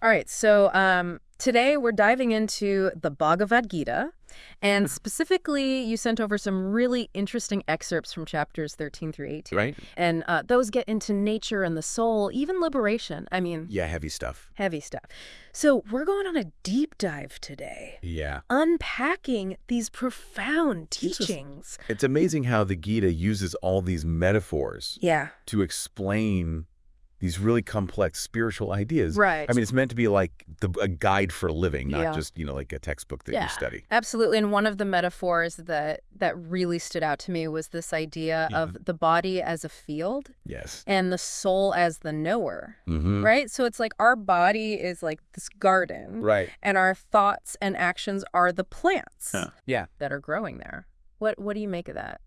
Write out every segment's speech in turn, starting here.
All right, so today we're diving into the Bhagavad-Gita, and specifically you sent over some really interesting excerpts from chapters 13 through 18. Right? And those get into nature and the soul, even liberation. I mean, Yeah, heavy stuff. heavy stuff. So we're going on a deep dive today, Yeah. unpacking these profound teachings. It's amazing how the Gita uses all these metaphors Yeah. to explain these really complex spiritual ideas. Right. I mean, it's meant to be like a guide for living, not Yeah. just, like a textbook that Yeah, you study. absolutely. And one of the metaphors that really stood out to me was this idea of the body as a field Yes. and the soul as the knower, Mm-hmm. right? So it's like our body is like this garden, Right. and our thoughts and actions are the plants Yeah. that are growing there. What do you make of that?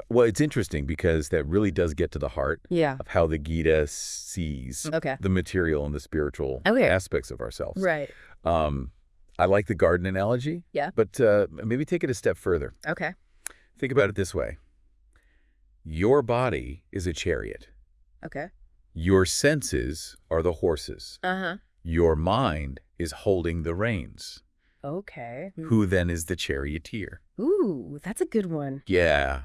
Well, it's interesting because that really does get to the heart Yeah. of how the Gita sees Okay. the material and the spiritual Okay. aspects of ourselves. Right. I like the garden analogy. Yeah. But maybe take it a step further. Okay. Think about it this way. Your body is a chariot. Okay. Your senses are the horses. Uh-huh. Your mind is holding the reins. Okay. Who then is the charioteer? Ooh, that's a good one. Yeah.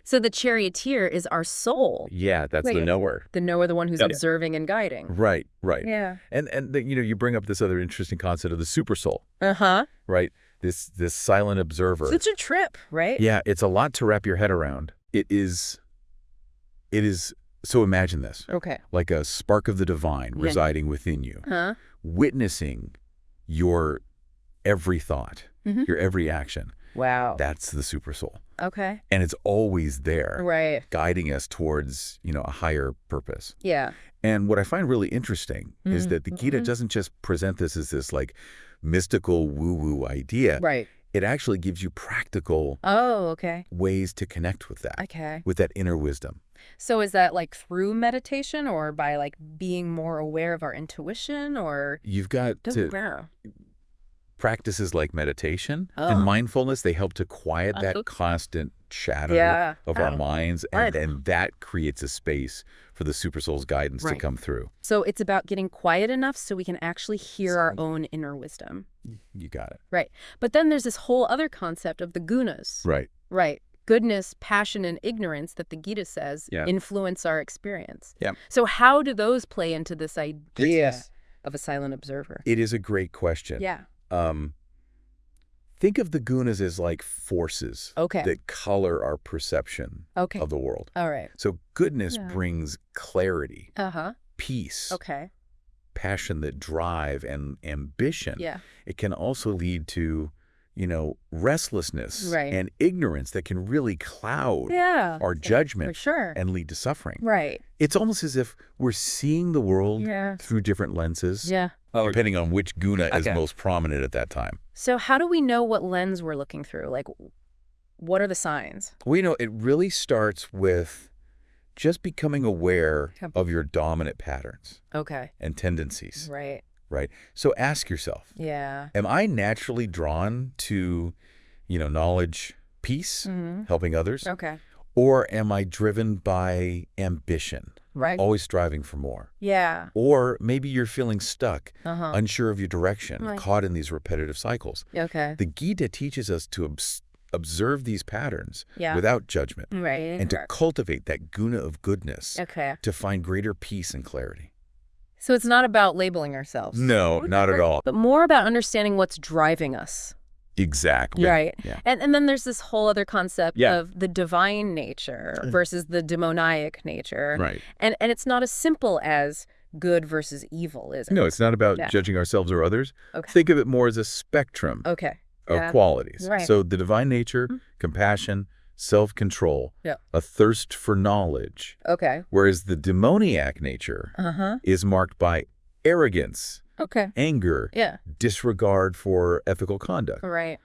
So the charioteer is our soul. Yeah, that's the Wait. knower. The knower, the one who's Yep. observing and guiding. Right, right. Yeah. And you bring up this other interesting concept of the super soul, Uh-huh. right? This silent observer. Such a trip, right? Yeah, it's a lot to wrap your head around. It is so imagine this, Okay. like a spark of the divine Yeah. residing within you, Huh? witnessing your every thought, Mhm. your every action. Wow. That's the super soul. Okay. And it's always there, Right. guiding us towards, a higher purpose. Yeah. And what I find really interesting is that the Gita doesn't just present this as this like mystical woo-woo idea. Right. It actually gives you practical Oh, okay. ways to connect with that, Okay. with that inner wisdom. So is that like through meditation or by like being more aware of our intuition or You've got doesn't to matter? practices like meditation Oh. and mindfulness. They help to quiet that constant chatter Yeah. of our minds, Right. and that creates a space for the super soul's guidance to Right. come through. So it's about getting quiet enough so we can actually hear our own inner wisdom. You got it. Right. But then there's this whole other concept of the gunas. Right. Right. Goodness, passion, and ignorance that the Gita says Yeah. influence our experience. Yeah. So how do those play into this idea of a silent observer? It is a great question. Yeah. Think of the gunas as like forces Okay. that color our perception Okay. of the world. All right. So goodness Yeah. brings clarity, Uh-huh. peace, Okay. passion that drive, and ambition. Yeah. It can also lead to, restlessness Right. and ignorance that can really cloud Yeah. our For judgment sure. and lead to suffering. Right. It's almost as if we're seeing the world Yeah. through different lenses, Yeah. depending on which guna is Okay. most prominent at that time. So how do we know what lens we're looking through? Like, what are the signs? Well, it really starts with just becoming aware Okay. of your dominant patterns Okay. and tendencies, Right. right? So ask yourself, Yeah. am I naturally drawn to, knowledge, peace, Mm-hmm. helping others? Okay. Or am I driven by ambition, Right. always striving for more? Yeah. Or maybe you're feeling stuck, Uh-huh. unsure of your direction, Right. caught in these repetitive cycles. Okay. The Gita teaches us to observe these patterns Yeah. without judgment Right. and to cultivate that guna of goodness Okay. to find greater peace and clarity. So it's not about labeling ourselves. No, not at all. But more about understanding what's driving us. Exactly. Right. Yeah. And then there's this whole other concept Yeah. of the divine nature versus the demoniac nature. Right. And it's not as simple as good versus evil, is it? No, it's not about Yeah. judging ourselves or others. Okay. Think of it more as a spectrum Okay. of Yeah. qualities. Right. So the divine nature, compassion, self-control, Yeah. a thirst for knowledge, Okay. whereas the demoniac nature Uh-huh. is marked by arrogance, Okay. anger, Yeah. disregard for ethical conduct. Right.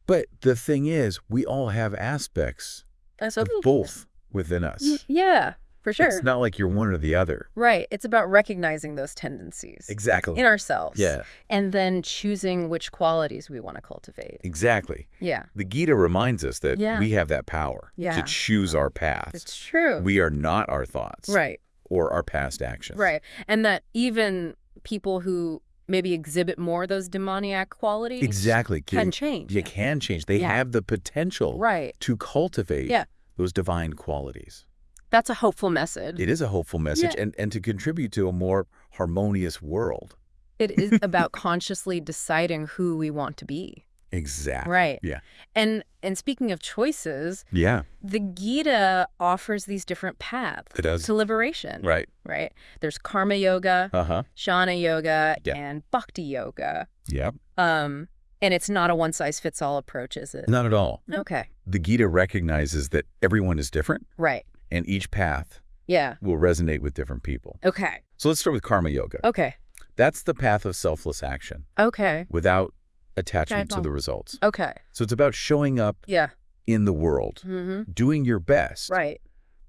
But the thing is, we all have aspects That's of okay. both within us. Yeah, for sure. It's not like you're one or the other. Right. It's about recognizing those tendencies Exactly. in ourselves. Yeah, And then choosing which qualities we want to cultivate. exactly. Yeah. The Gita reminds us that Yeah. we have that power Yeah. to choose our paths. It's true. We are not our thoughts Right. or our past actions. Right. And that even people who maybe exhibit more of those demoniac qualities. Exactly. Can change. You can change. They have the potential to cultivate those divine qualities. That's a hopeful message. It is a hopeful message, and to contribute to a more harmonious world. It is about consciously deciding who we want to be. Exactly. Right. Yeah. And speaking of choices, the Gita offers these different paths to liberation. Right. Right. There's karma yoga, jnana yoga, and bhakti yoga. Yep. And it's not a one-size-fits-all approach, is it? Not at all. Okay. The Gita recognizes that everyone is different. Right. And each path will resonate with different people. Okay. So let's start with karma yoga. Okay. That's the path of selfless action. Okay. Without attachment to the results. Okay. So it's about showing up in the world, doing your best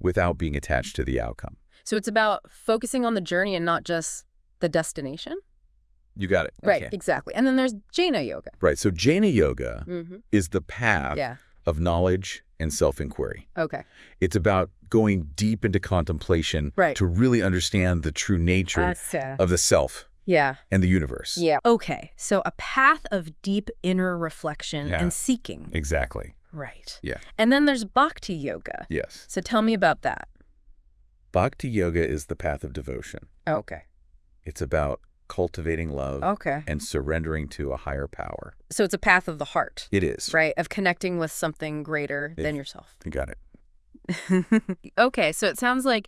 without being attached to the outcome. So it's about focusing on the journey and not just the destination? You got it. Right, Okay. exactly. And then there's Jnana yoga. Right. So Jnana yoga is the path of knowledge and self-inquiry. Okay. It's about going deep into contemplation to really understand the true nature of the self and the universe. Yeah. Okay. So a path of deep inner reflection and seeking. Exactly. Right. Yeah. And then there's bhakti yoga. Yes. So tell me about that. Bhakti yoga is the path of devotion. Okay. It's about cultivating love and surrendering to a higher power. So it's a path of the heart. It is. Right? Of connecting with something greater than yourself. You got it. Okay. So it sounds like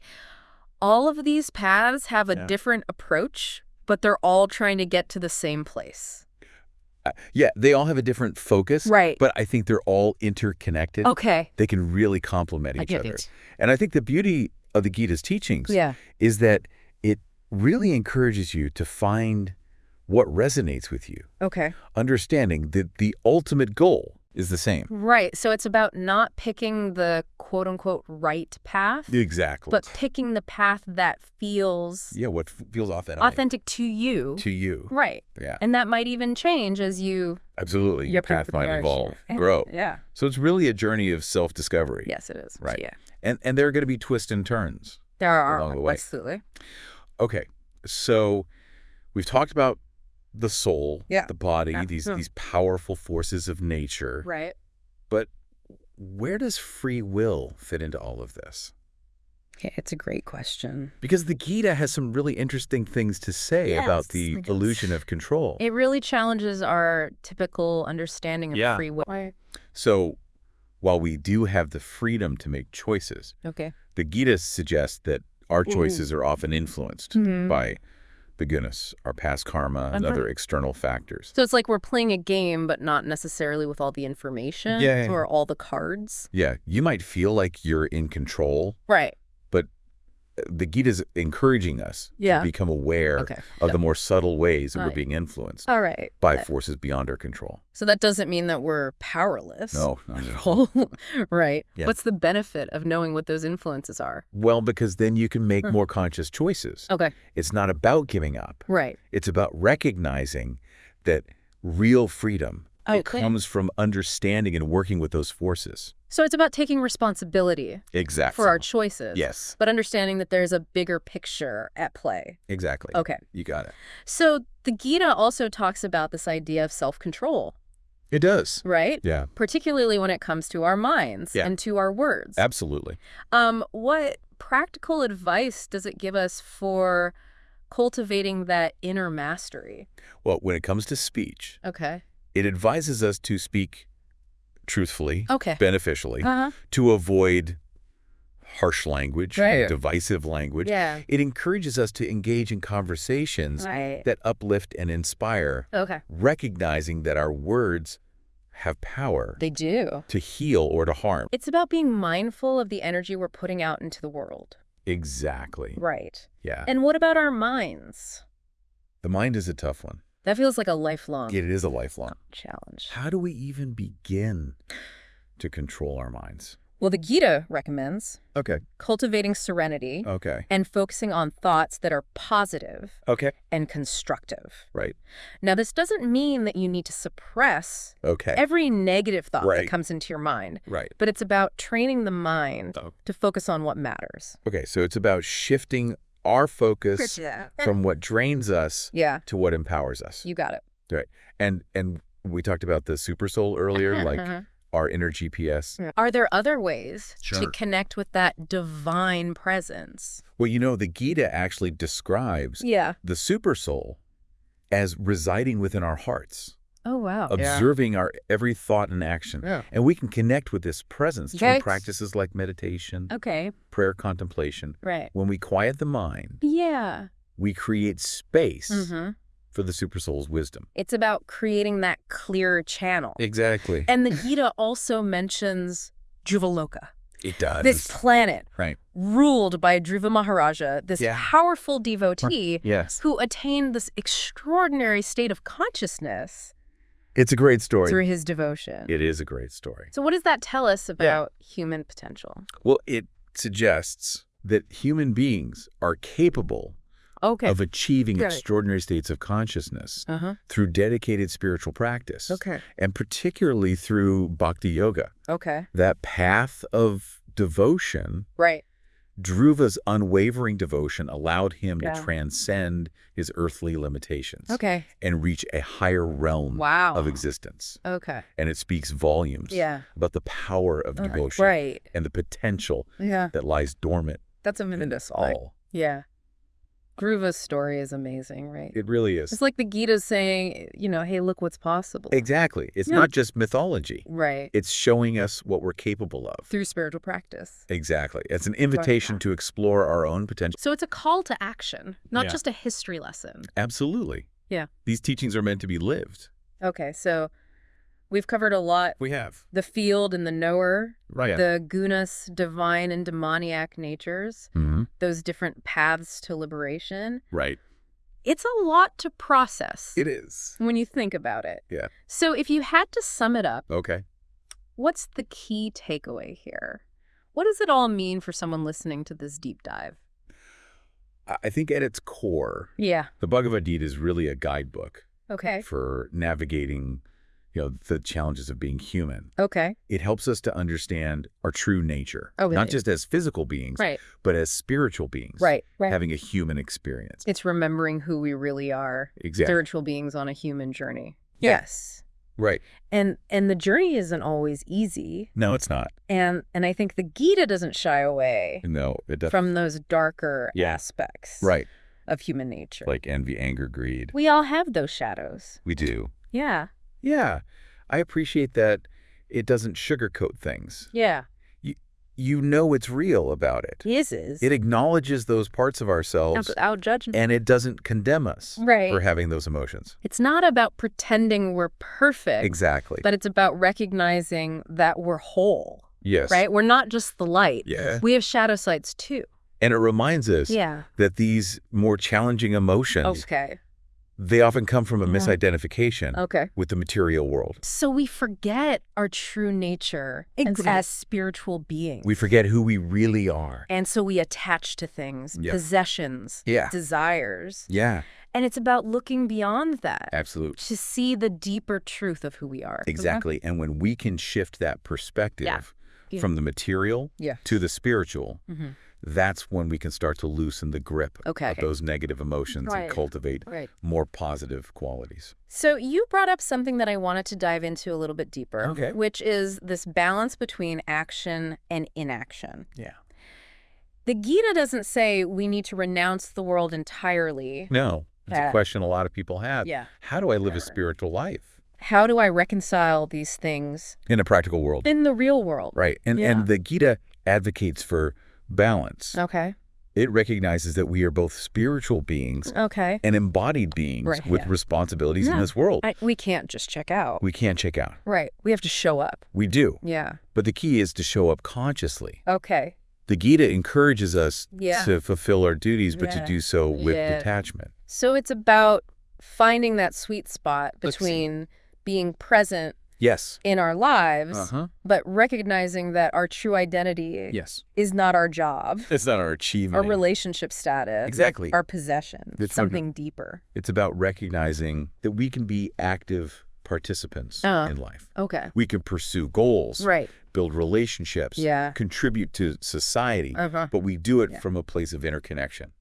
all of these paths have a different approach, but they're all trying to get to the same place. Yeah, they all have a different focus. Right. But I think they're all interconnected. Okay. They can really complement each other. It. And I think the beauty of the Gita's teachings is that it really encourages you to find what resonates with you. Okay. Understanding that the ultimate goal is the same. Right. So it's about not picking the quote-unquote right path. Exactly. But picking the path that feels... Yeah, what feels authentic. Authentic to you. To you. Right. Yeah. And that might even change as you... Absolutely. Your path might evolve, grow. Yeah. So it's really a journey of self-discovery. Yes, it is. Right. Yeah. And there are going to be twists and turns. There are. Along the way. Absolutely. Okay. So we've talked about the soul, the body, these powerful forces of nature. Right. But where does free will fit into all of this? Yeah, it's a great question. Because the Gita has some really interesting things to say about the illusion of control. It really challenges our typical understanding of free will. So while we do have the freedom to make choices, the Gita suggests that our choices are often influenced by the gunas, our past karma, and other external factors. So it's like we're playing a game, but not necessarily with all the information or all the cards. Yeah, you might feel like you're in control. Right. But the Gita is encouraging us to become aware of the more subtle ways that we're being influenced by forces beyond our control. So that doesn't mean that we're powerless. No, not at all. Right. Yeah. What's the benefit of knowing what those influences are? Well, because then you can make more conscious choices. Okay. It's not about giving up. Right. It's about recognizing that real freedom comes from understanding and working with those forces. So it's about taking responsibility for our choices. Yes. But understanding that there's a bigger picture at play. Exactly. Okay. You got it. So the Gita also talks about this idea of self-control. It does. Right? Yeah. Particularly when it comes to our minds and to our words. Absolutely. What practical advice does it give us for cultivating that inner mastery? Well, when it comes to speech, it advises us to speak truthfully, beneficially, to avoid harsh language, divisive language. Yeah. It encourages us to engage in conversations that uplift and inspire, recognizing that our words have power. They do. To heal or to harm. It's about being mindful of the energy we're putting out into the world. Exactly. Right. Yeah. And what about our minds? The mind is a tough one. That feels like a lifelong It is a lifelong challenge. How do we even begin to control our minds? Well, the Gita recommends cultivating serenity Okay. and focusing on thoughts that are positive Okay. and constructive. Right. Now, this doesn't mean that you need to suppress Okay. every negative thought that comes into your mind. Right. But it's about training the mind to focus on what matters. Okay, so it's about shifting our focus from what drains us to what empowers us. You got it. Right. And we talked about the super soul earlier, like our inner GPS. Are there other ways to connect with that divine presence? Well, you know, the Gita actually describes the super soul as residing within our hearts. Oh, wow. Observing our every thought and action. Yeah. And we can connect with this presence through practices like meditation, prayer, contemplation. Right. When we quiet the mind, we create space for the super soul's wisdom. It's about creating that clear channel. Exactly. And the Gita also mentions Dhruvaloka. It does. This planet ruled by Dhruva Maharaja, this powerful devotee who attained this extraordinary state of consciousness. It's a great story. Through his devotion. It is a great story. So what does that tell us about human potential? Well, it suggests that human beings are capable of achieving extraordinary states of consciousness through dedicated spiritual practice. And particularly through bhakti yoga. That path of devotion. Dhruva's unwavering devotion allowed him to transcend his earthly limitations and reach a higher realm of existence. And it speaks volumes about the power of devotion and the potential that lies dormant in us all. Dhruva's story is amazing, right? It really is. It's like the Gita's saying, you know, hey, look what's possible. Exactly. It's not just mythology. It's showing us what we're capable of. Through spiritual practice. Exactly. It's an invitation to explore our own potential. So it's a call to action, not just a history lesson. Absolutely. These teachings are meant to be lived. Okay, so we've covered a lot. We have. The field and the knower. The gunas, divine and demoniac natures. Those different paths to liberation. It's a lot to process. It is. When you think about it. So if you had to sum it up. What's the key takeaway here? What does it all mean for someone listening to this deep dive? I think at its core, the Bhagavad-Gita is really a guidebook for navigating the challenges of being human. It helps us to understand our true nature, not just as physical beings, but as spiritual beings, having a human experience. It's remembering who we really are, spiritual beings on a human journey. Yes. And the journey isn't always easy. No, it's not. And I think the Gita doesn't shy away from those darker aspects of human nature. Like envy, anger, greed. We all have those shadows. We do. Yeah. I appreciate that it doesn't sugarcoat things. Yeah. You know it's real about it. It is. It acknowledges those parts of ourselves. Without judgment. And it doesn't condemn us for having those emotions. It's not about pretending we're perfect. Exactly. But it's about recognizing that we're whole. Yes. Right? We're not just the light. We have shadow sides too. And it reminds us that these more challenging emotions they often come from a misidentification with the material world. So we forget our true nature as spiritual beings. We forget who we really are. And so we attach to things, possessions, desires. And it's about looking beyond that. Absolutely. To see the deeper truth of who we are. Exactly. And when we can shift that perspective from the material to the spiritual, that's when we can start to loosen the grip of those negative emotions and cultivate more positive qualities. So you brought up something that I wanted to dive into a little bit deeper, which is this balance between action and inaction. The Gita doesn't say we need to renounce the world entirely. No, it's a question a lot of people have. How do I live a spiritual life? How do I reconcile these things? In a practical world. In the real world. And the Gita advocates for balance. It recognizes that we are both spiritual beings and embodied beings with responsibilities in this world. We can't just check out. We can't check out. We have to show up. We do. But the key is to show up consciously. The Gita encourages us to fulfill our duties, but to do so with detachment. So it's about finding that sweet spot between being present in our lives, but recognizing that our true identity is not our job. It's not our achievement. Our relationship status. Exactly. Our possessions. It's something deeper. It's about recognizing that we can be active participants in life. We can pursue goals, build relationships, contribute to society, but we do it from a place of interconnection.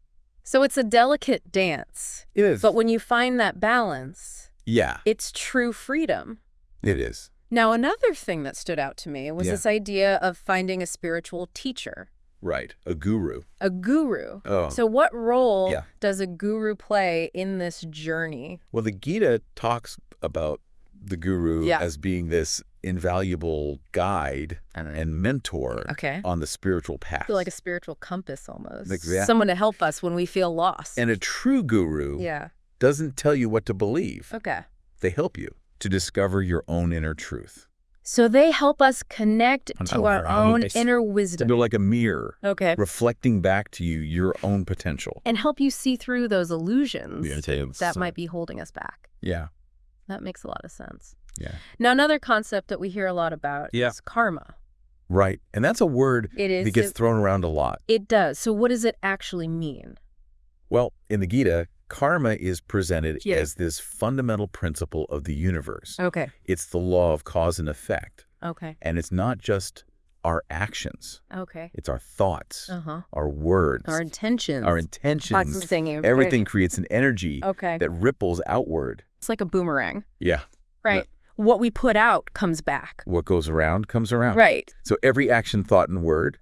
So it's a delicate dance. It is. But when you find that balance, yeah, it's true freedom. it is. Now, another thing that stood out to me was this idea of finding a spiritual teacher. Right. A guru. A guru. Oh. So what role does a guru play in this journey? Well, the Gita talks about the guru as being this invaluable guide and mentor on the spiritual path. I feel like a spiritual compass almost. Exactly. Someone to help us when we feel lost. And a true guru doesn't tell you what to believe. Okay. They help you to discover your own inner truth. So they help us connect to our own inner wisdom. They're like a mirror, reflecting back to you your own potential. And help you see through those illusions that might be holding us back. Yeah. That makes a lot of sense. Yeah. Now, another concept that we hear a lot about is karma. Right. And that's a word that gets thrown around a lot. It does. So what does it actually mean? Well, in the Gita, karma is presented as this fundamental principle of the universe. Okay. It's the law of cause and effect. Okay. And it's not just our actions. Okay. It's our thoughts, our words, our intentions. Everything creates an energy that ripples outward. It's like a boomerang. Yeah. Right. What we put out comes back. What goes around comes around. Right. So every action, thought, and word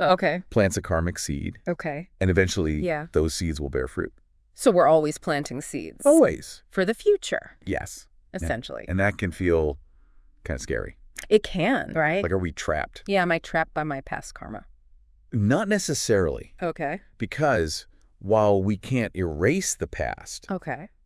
plants a karmic seed. Okay. And eventually those seeds will bear fruit. So we're always planting seeds. Always. For the future. Yes. Essentially. And that can feel kind of scary. It can, right? Like, are we trapped? Yeah, am I trapped by my past karma? Not necessarily. Okay. Because while we can't erase the past,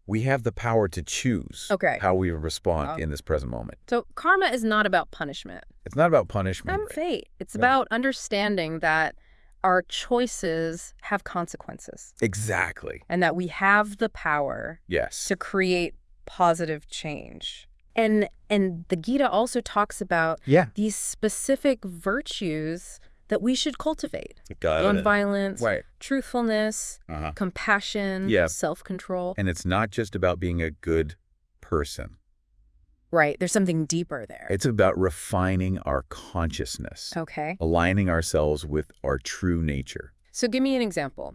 we have the power to choose how we respond in this present moment. So karma is not about punishment. It's not about punishment. It's fate. It's about understanding that our choices have consequences. Exactly. And that we have the power to create positive change. And the Gita also talks about these specific virtues that we should cultivate. Nonviolence, truthfulness, compassion, self-control. And it's not just about being a good person. Right. There's something deeper there. It's about refining our consciousness. Okay. Aligning ourselves with our true nature. So give me an example.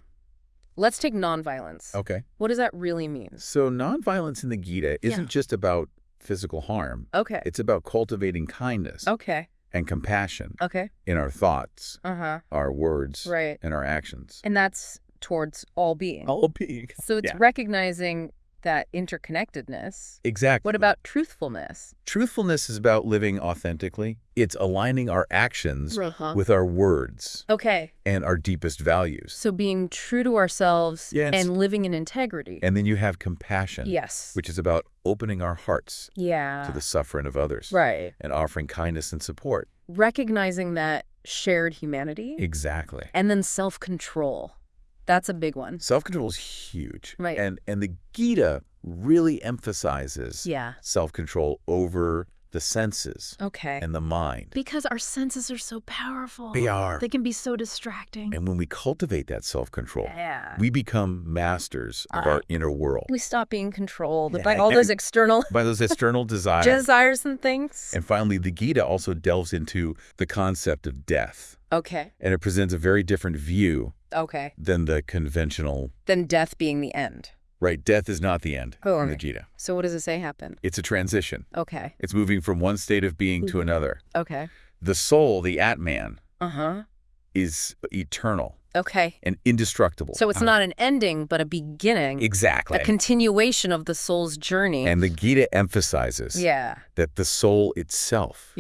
Let's take nonviolence. Okay. What does that really mean? So nonviolence in the Gita isn't just about physical harm. Okay. It's about cultivating kindness. Okay. And compassion. Okay. In our thoughts, our words, and our actions. And that's towards all being. All being. So it's recognizing that interconnectedness. Exactly. What about truthfulness? Truthfulness is about living authentically. It's aligning our actions with our words. Okay. And our deepest values. So being true to ourselves and living in integrity. And then you have compassion. Yes. Which is about opening our hearts to the suffering of others. Right. And offering kindness and support. Recognizing that shared humanity. Exactly. And then self-control. That's a big one. Self-control is huge. Right. And the Gita really emphasizes self-control over the senses and the mind. Because our senses are so powerful. They are. They can be so distracting. And when we cultivate that self-control, we become masters of our inner world. We stop being controlled by all those external desires. Desires and things. And finally, the Gita also delves into the concept of death. Okay. And it presents a very different view than the conventional. Than death being the end. Right. Death is not the end in the Gita. So what does it say happen? It's a transition. Okay. It's moving from one state of being to another. Okay. The soul, the Atman, is eternal. Okay. And indestructible. So it's not an ending, but a beginning. Exactly. A continuation of the soul's journey. And the Gita emphasizes that the soul itself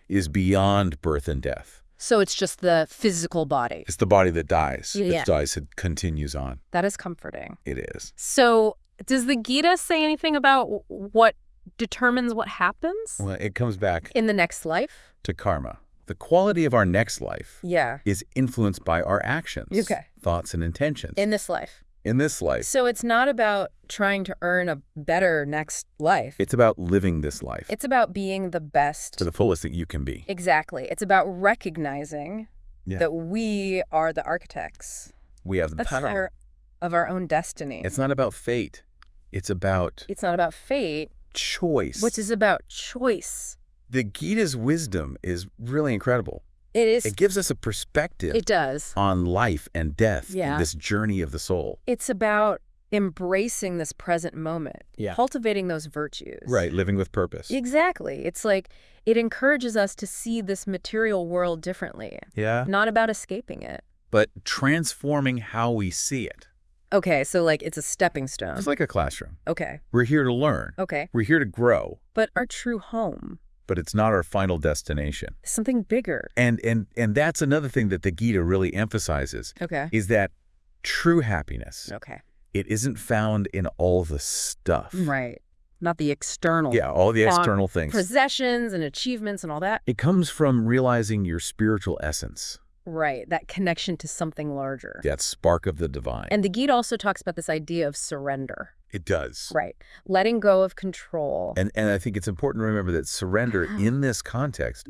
is beyond birth and death. So it's just the physical body. It's the body that dies. It dies, it continues on. That is comforting. It is. So does the Gita say anything about what determines what happens? Well, it comes back in the next life to karma. The quality of our next life is influenced by our actions, thoughts, and intentions. In this life. In this life. So it's not about trying to earn a better next life. It's about living this life. It's about being the best. To the fullest that you can be. Exactly. It's about recognizing that we are the architects. We have the power of our own destiny. It's not about fate. It's about... It's not about fate. Choice. Which is about choice. The Gita's wisdom is really incredible. It is. It gives us a perspective. It does. On life and death, Yeah. this journey of the soul. It's about embracing this present moment, cultivating those virtues. Right, living with purpose. Exactly. It's like it encourages us to see this material world differently. Yeah. Not about escaping it. But transforming how we see it. Okay, so like it's a stepping stone. It's like a classroom. Okay. We're here to learn. Okay. We're here to grow. But our true home. But it's not our final destination. Something bigger. And that's another thing that the Gita really emphasizes. Okay. Is that true happiness. Okay. It isn't found in all the stuff. Right. Not the external. Yeah, all the external things. Possessions and achievements and all that. It comes from realizing your spiritual essence. Right. That connection to something larger. That spark of the divine. And the Gita also talks about this idea of surrender. It does. Right. Letting go of control. And I think it's important to remember that surrender in this context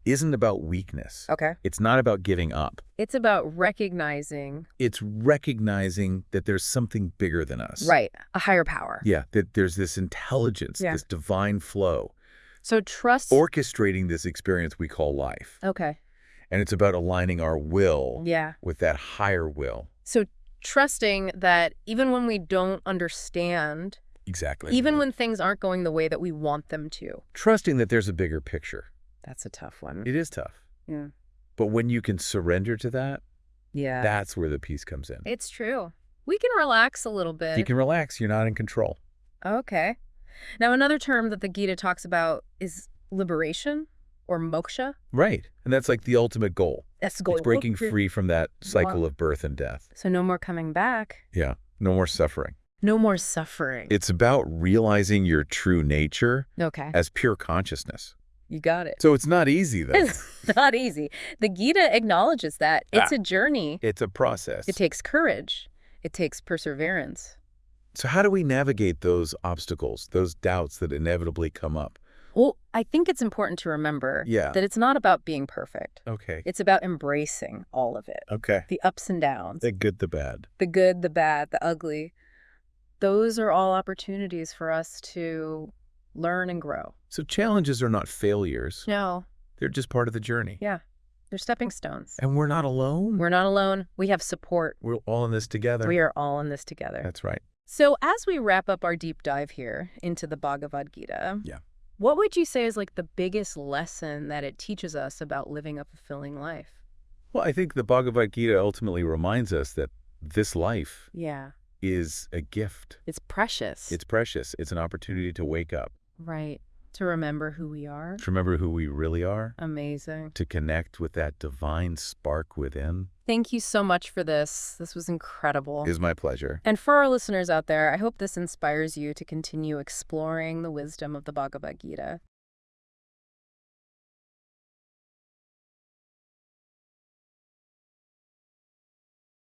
isn't about weakness. Okay. It's not about giving up. It's about recognizing. It's recognizing that there's something bigger than us. Right. A higher power. Yeah, that there's this intelligence, this divine flow. So trust. Orchestrating this experience we call life. Okay. And it's about aligning our will with that higher will. So trusting that even when we don't understand. Exactly. Even when things aren't going the way that we want them to. Trusting that there's a bigger picture. That's a tough one. It is tough. Yeah. But when you can surrender to that, that's where the peace comes in. It's true. We can relax a little bit. You can relax. You're not in control. Okay. Now, another term that the Gita talks about is liberation or moksha. Right. And that's like the ultimate goal. That's the goal. It's breaking free from that cycle of birth and death. So no more coming back. Yeah. No more suffering. No more suffering. It's about realizing your true nature as pure consciousness. You got it. So it's not easy, though. It's not easy. The Gita acknowledges that. It's a journey. It's a process. It takes courage. It takes perseverance. So how do we navigate those obstacles, those doubts that inevitably come up? Well, I think it's important to remember that it's not about being perfect. Okay. It's about embracing all of it. Okay. The ups and downs. The good, the bad. The good, the bad, the ugly. Those are all opportunities for us to learn and grow. So challenges are not failures. No. They're just part of the journey. Yeah. They're stepping stones. And we're not alone. We're not alone. We have support. We're all in this together. We are all in this together. That's right. So as we wrap up our deep dive here into the Bhagavad-Gita, what would you say is like the biggest lesson that it teaches us about living a fulfilling life? Well, I think the Bhagavad-Gita ultimately reminds us that this life is a gift. It's precious. It's precious. It's an opportunity to wake up. Right. To remember who we are. To remember who we really are. Amazing. To connect with that divine spark within. Thank you so much for this. This was incredible. It is my pleasure. And for our listeners out there, I hope this inspires you to continue exploring the wisdom of the Bhagavad Gita.